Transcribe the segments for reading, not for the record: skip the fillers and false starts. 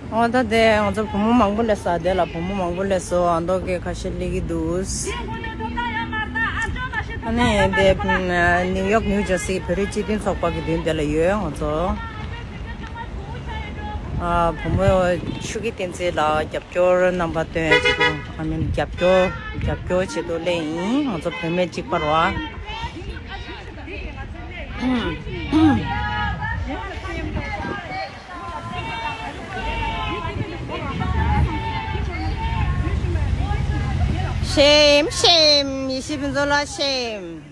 다들 어제 부모 망불렸어. 내가 부모 망불렸어. 안도게 가실리기 두스. 아니, 내 뉴욕 뉴저시 베리지딘 속박이 된데라 유행 어제. 부모 축이 된지라 잡조 넘버 2 지금 아니 잡조 지도 레인 어제 뱀에 찍바로 와. Shame, 20분 돌아 shame.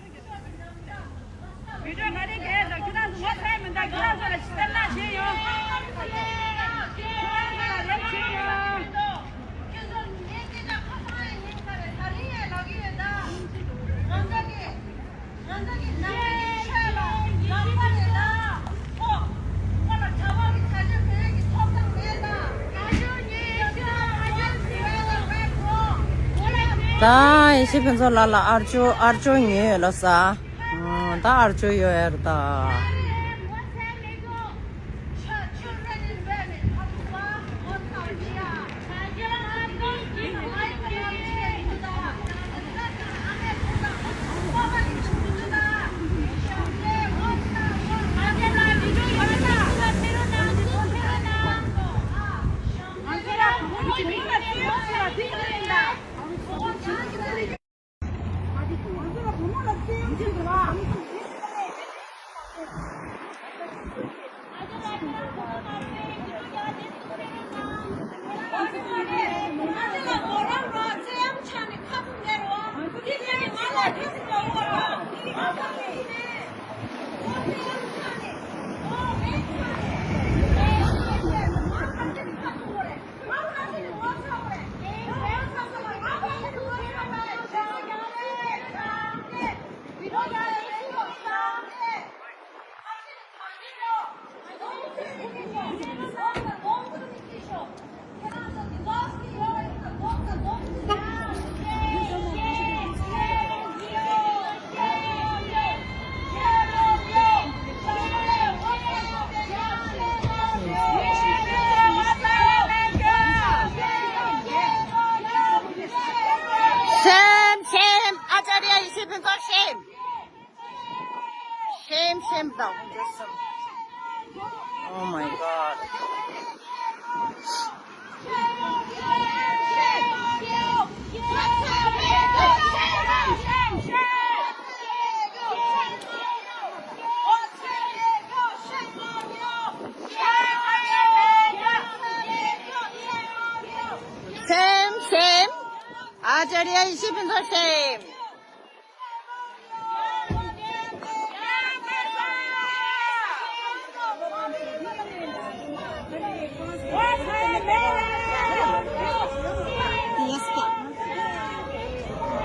다 20분 돌아라 아르조니 러사. 다 아르조요야다. 아자리야 20분 더 shame 다 Oh my god. shame 아자리야 20분 더 shame.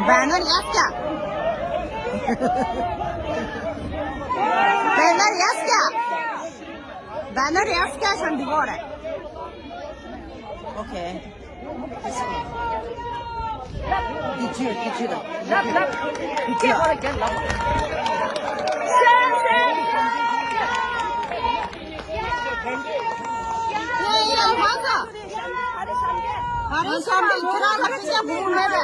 Banner याद क्या बैनर याद क्या चंडीगढ़ है ओके 다른 사람들 들어가서 진짜 보면 돼.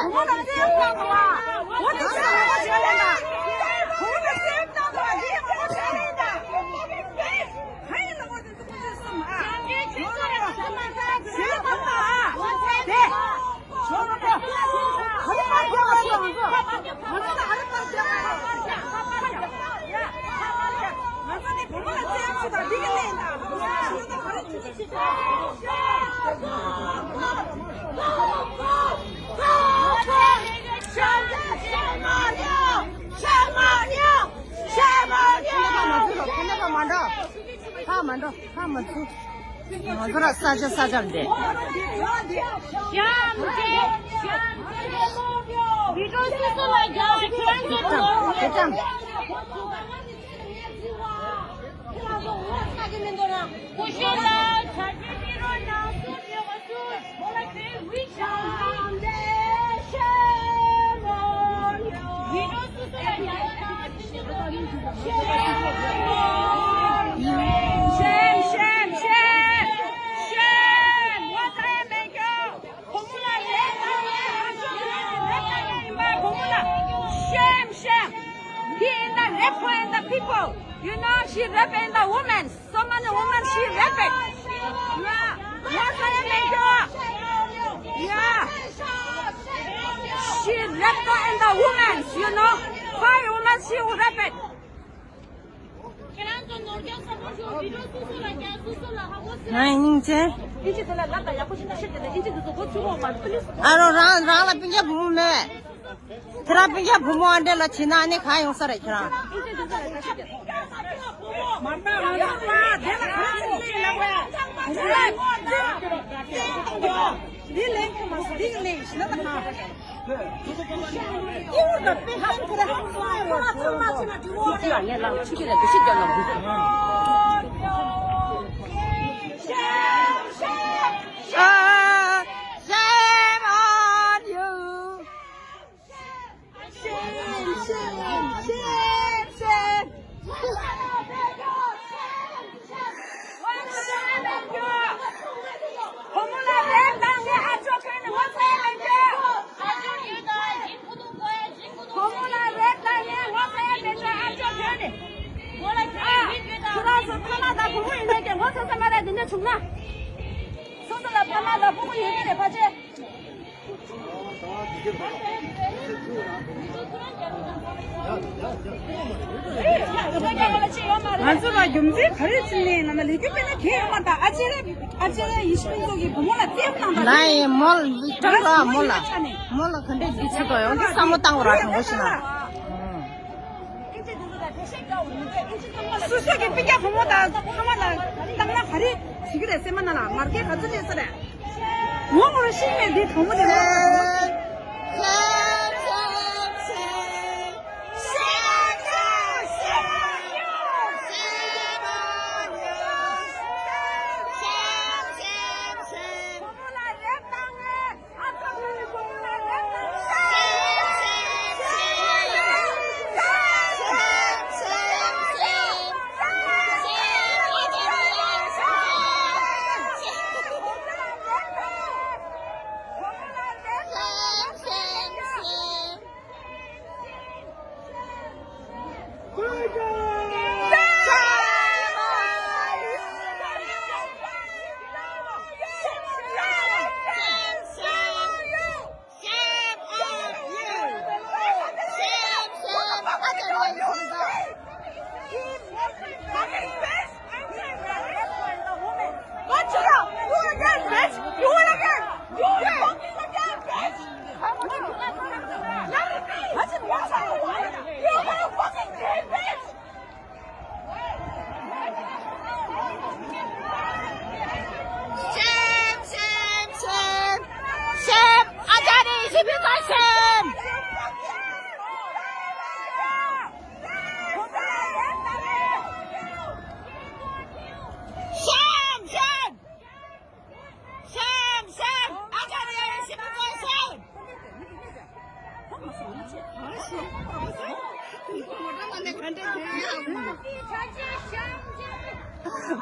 那你这，啊，让了别家父母买，他别家父母安这了，其他你看用啥来去了？만수가 염세 가르치네. 나는 이렇게 맨날 개엄마다 아침에 20분속이 부모나 떼어난다. 나이 몰라 몰라 근데 미치고 여기 사무 땅으로 하는 것이나 수수하게 삐게 부모다 하마다 땅나 가리 지그래 세만나나 말게 가지고 있어래. 몸으로 심해 네 부모들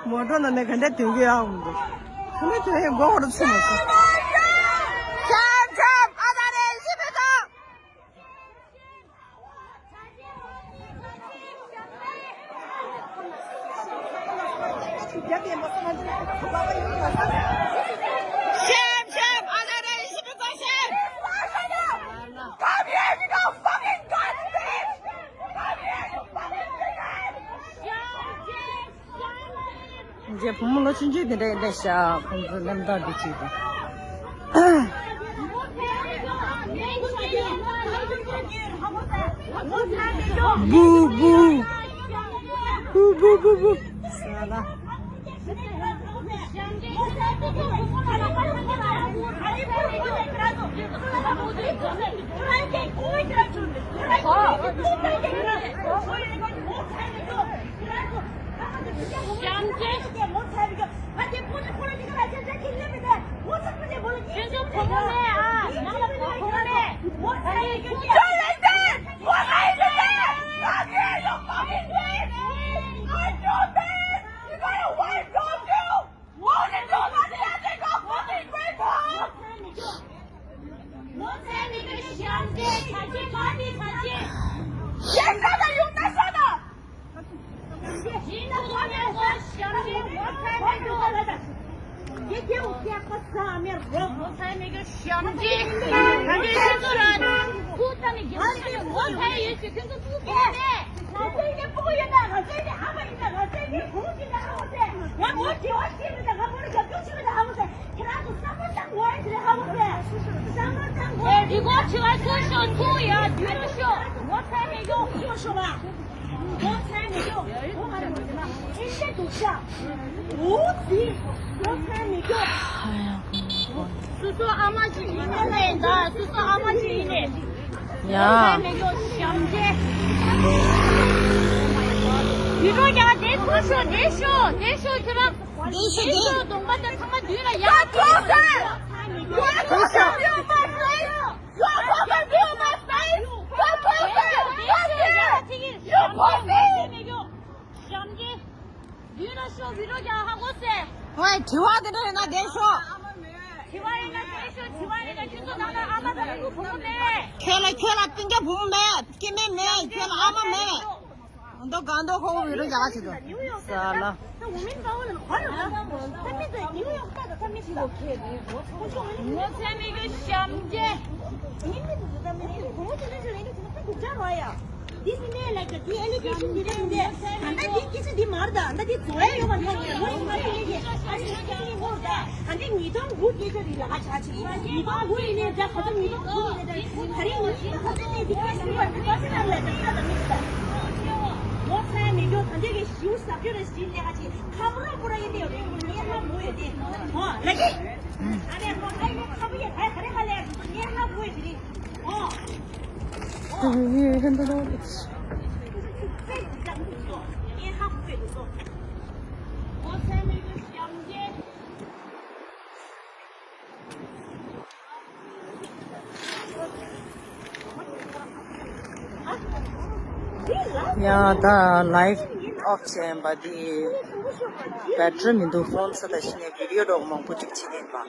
뭐 저는 내 근데 되게 하고 근데 저게 뭐로 치는 거 참 아다리 이제 부모로 진주들에 대해서 공부한다 비치고 부부부부부 살아 如果出来说说吐呀，女的说，我才没有，听我说吧，我才没有，我还有什么？人家都讲，无敌，我才没有。哎呀，叔叔阿妈是一个人的，叔叔阿妈是一个人。呀，那个香姐，你说呀，这不说，这说什么？这说东北的他们对了呀，多少？多少？喂，听话的人那点说，开了，人家不买，给妹妹，开了阿妈买，我都刚到后面都家去了，咋了？我才没个香姐。This is like the elevation didn't there. And that is the murder. That is why you want to and then you don't go get it. You don't go in it. Just you don't go in it. What time you don't get shoes up your skin? Cover up for a day. Oh, like it. And then I have it. I have it. Oh. 很多东西。呀，的 live option 把的把知名度讽刺的是那 video 中我们不就起点吧。